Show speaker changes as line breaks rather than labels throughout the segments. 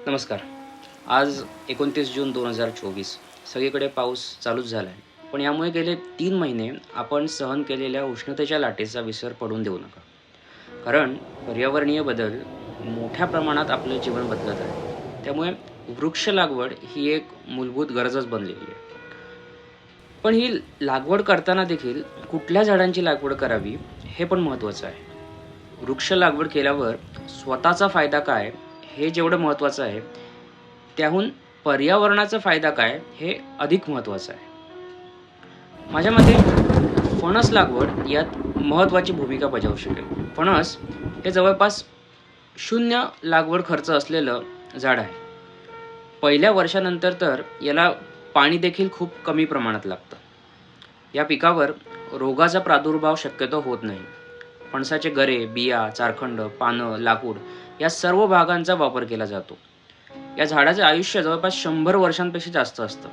नमस्कार. आज 29 जून 2024. सगळीकडे पाऊस चालूच झाला आहे. पण यामुळे गेले 3 महिने आपण सहन केलेल्या उष्णतेच्या लाटेचा विसर पडून देऊ नका. कारण पर्यावरणीय बदल मोठ्या प्रमाणात आपलं जीवन बदलत आहे. त्यामुळे वृक्ष लागवड ही एक मूलभूत गरजच बनलेली आहे. पण ही लागवड करताना देखील कुठल्या झाडांची लागवड करावी हे पण महत्त्वाचं आहे. वृक्ष लागवड केल्यावर स्वतःचा फायदा काय हे जेवढं महत्त्वाचं आहे, त्याहून पर्यावरणाचा फायदा काय हे अधिक महत्त्वाचं आहे. माझ्या मते फणस लागवड यात महत्त्वाची भूमिका बजावू शकेल. फणस हे जवळपास शून्य लागवड खर्च असलेलं झाड आहे. पहिल्या वर्षानंतर तर याला पाणी देखील खूप कमी प्रमाणात लागतं. या पिकावर रोगाचा प्रादुर्भाव शक्यतो होत नाही. फणसाचे गरे, बिया, चारखंड, पानं, लाकूड या सर्व भागांचा वापर केला जातो. या झाडाचे आयुष्य जवळपास 100 वर्षांपेक्षा जास्त असतं.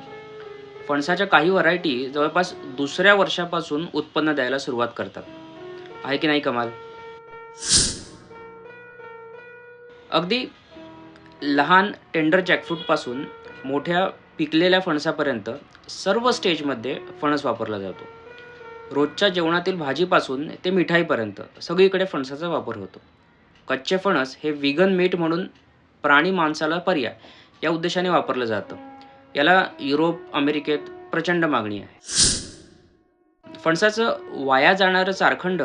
फणसाच्या काही व्हरायटी जवळपास दुसऱ्या वर्षापासून उत्पन्न द्यायला सुरुवात करतात. आहे की नाही कमाल? अगदी लहान टेंडर जॅकफ्रूटपासून मोठ्या पिकलेल्या फणसापर्यंत सर्व स्टेजमध्ये फणस वापरला जातो. रोजच्या जेवणातील भाजीपासून ते मिठाईपर्यंत सगळीकडे फणसाचा वापर होतो. कच्चे फणस हे विगन मीठ म्हणून प्राणी मांसाला पर्याय या उद्देशाने वापरलं जातं. याला युरोप, अमेरिकेत प्रचंड मागणी आहे. फणसाचं वाया जाणारं चारखंड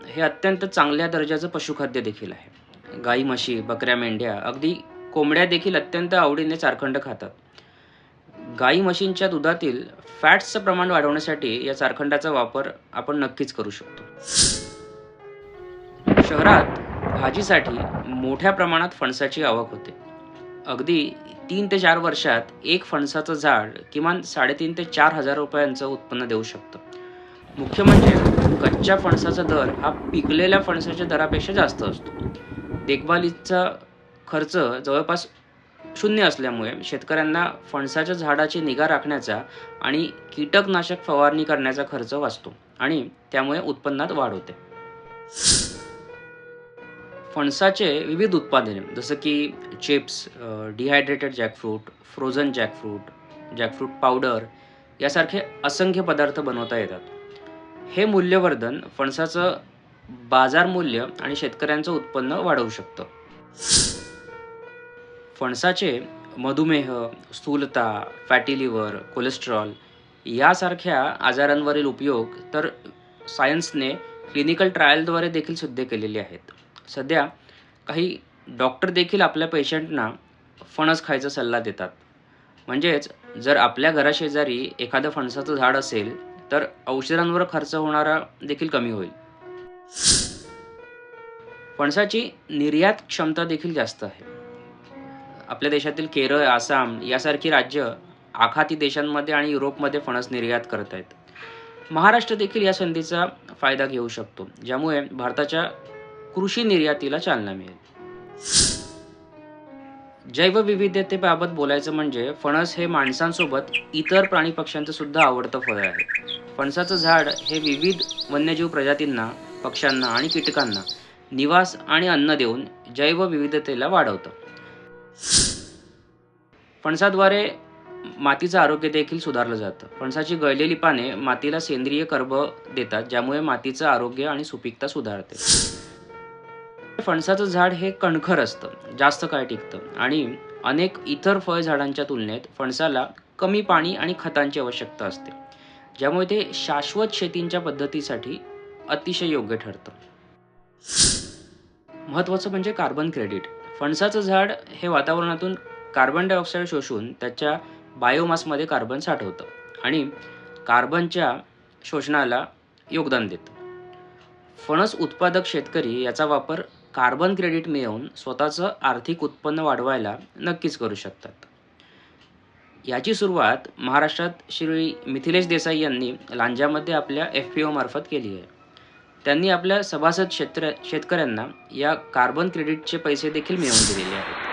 हे अत्यंत चांगल्या दर्जाचं पशुखाद्य देखील आहे. गाई, म्हशी, बकऱ्या, मेंढ्या, अगदी कोंबड्या देखील अत्यंत आवडीने चारखंड खातात. गाई म्हशींच्या दुधातील फॅट्सचं प्रमाण वाढवण्यासाठी या चारखंडाचा वापर आपण नक्कीच करू शकतो. शहरात भाजीसाठी मोठ्या प्रमाणात फणसाची आवक होते. अगदी 3 ते 4 वर्षात एक फणसाचं झाड किमान 3.5 ते 4 हजार रुपयांचं उत्पन्न देऊ शकतं. मुख्य म्हणजे कच्च्या फणसाचा दर हा पिकलेल्या फणसाच्या दरापेक्षा जास्त असतो. देखभालीचा खर्च जवळपास शून्य असल्यामुळे शेतकऱ्यांना फणसाच्या झाडाची निगा राखण्याचा आणि कीटकनाशक फवारणी करण्याचा खर्च वाचतो आणि त्यामुळे उत्पन्नात वाढ होते. फणसाचे विविध उत्पादने जसं की chips, dehydrated jackfruit, frozen jackfruit, jackfruit powder यासारखे असंख्य पदार्थ बनवता येतात. हे मूल्यवर्धन फणसाचं बाजार मूल्य आणि शेतकऱ्यांचं उत्पन्न वाढवू शकतं. फणसाचे मधुमेह, स्थूलता, फॅटी लिव्हर, कोलेस्ट्रॉल यासारख्या आजारांवरील उपयोग तर सायन्सने क्लिनिकल ट्रायलद्वारे देखील सिद्ध केलेले आहेत. सध्या काही डॉक्टर देखील आपल्या पेशंटना फणस खायचा सल्ला देतात. म्हणजेच जर आपल्या घराशेजारी एखादं फणसाचं झाड असेल तर औषधांवर खर्च होणारा देखील कमी होईल. फणसाची निर्यात क्षमता देखील जास्त आहे. आपल्या देशातील केरळ, आसाम यासारखी राज्य आखाती देशांमध्ये आणि युरोपमध्ये फणस निर्यात करत आहेत. महाराष्ट्र देखील या संधीचा फायदा घेऊ शकतो, ज्यामुळे भारताच्या कृषी निर्यातीला चालना मिळेल. जैवविविधतेबाबत बोलायचं म्हणजे फणस हे माणसांसोबत इतर प्राणी पक्ष्यांचं सुद्धा आवडतं फळ आहे. फणसाचं झाड हे विविध वन्यजीव प्रजातींना, पक्ष्यांना आणि कीटकांना निवास आणि अन्न देऊन जैवविविधतेला वाढवतं. फणसाद्वारे मातीचं आरोग्य देखील सुधारलं जातं. फणसाची गळलेली पाने मातीला सेंद्रिय कर्ब देतात, ज्यामुळे मातीचं आरोग्य आणि सुपीकता सुधारते. फणसाचं झाड हे कणखर असतं, जास्त काळ टिकतं आणि अनेक इतर फळझाडांच्या तुलनेत फणसाला कमी पाणी आणि खतांची आवश्यकता असते, ज्यामुळे ते शाश्वत शेतीच्या पद्धतीसाठी अतिशय योग्य ठरतं. महत्त्वाचं म्हणजे कार्बन क्रेडिट. फणसाचं झाड हे वातावरणातून कार्बन डायऑक्साईड शोषून त्याच्या बायोमासमध्ये कार्बन साठवतं आणि कार्बनच्या शोषणाला योगदान देतं. फणस उत्पादक शेतकरी याचा वापर कार्बन क्रेडिट मिळवून स्वतःचं आर्थिक उत्पन्न वाढवायला नक्कीच करू शकतात. याची सुरुवात महाराष्ट्रात श्री मिथिलेश देसाई यांनी लांजामध्ये आपल्या FPO मार्फत केली आहे. त्यांनी आपल्या सभासद शेतकऱ्यांना या कार्बन क्रेडिटचे पैसे देखील मिळवून दिलेले आहेत.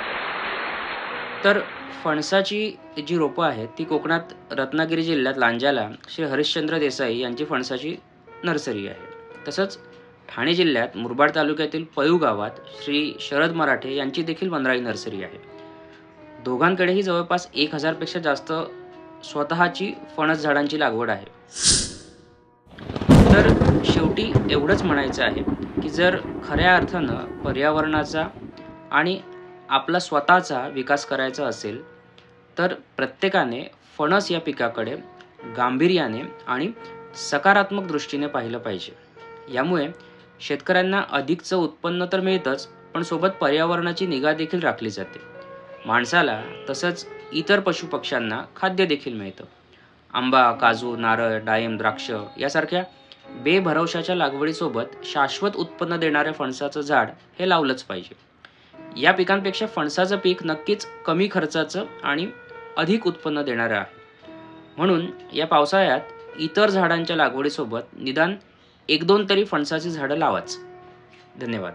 तर फणसाची जी रोपं आहेत ती कोकणात रत्नागिरी जिल्ह्यात लांजाला श्री हरिश्चंद्र देसाई यांची फणसाची नर्सरी आहे. तसंच ठाणे जिल्ह्यात मुरबाड तालुक्यातील पळू गावात श्री शरद मराठे यांची देखील वनराई नर्सरी आहे. दोघांकडेही जवळपास 1000पेक्षा जास्त स्वतःची फणस झाडांची लागवड आहे. तर शेवटी एवढंच म्हणायचं आहे, की जर खऱ्या अर्थानं पर्यावरणाचा आणि आपला स्वतःचा विकास करायचा असेल, तर प्रत्येकाने फणस या पिकाकडे गांभीर्याने आणि सकारात्मक दृष्टीने पाहिलं पाहिजे. यामुळे शेतकऱ्यांना अधिकचं उत्पन्न तर मिळतंच, पण सोबत पर्यावरणाची निगा देखील राखली जाते. माणसाला तसंच इतर पशुपक्ष्यांना खाद्य देखील मिळतं. आंबा, काजू, नारळ, डाळिंब, द्राक्ष यासारख्या बेभरवशाच्या लागवडीसोबत शाश्वत उत्पन्न देणाऱ्या फणसाचं झाड हे लावलंच पाहिजे. या पिकांपेक्षा फणसाचं पीक नक्कीच कमी खर्चाचं आणि अधिक उत्पन्न देणारं आहे. म्हणून या पावसाळ्यात इतर झाडांच्या लागवडीसोबत निदान 1-2 तरी फणसाची झाडं लावाच. धन्यवाद.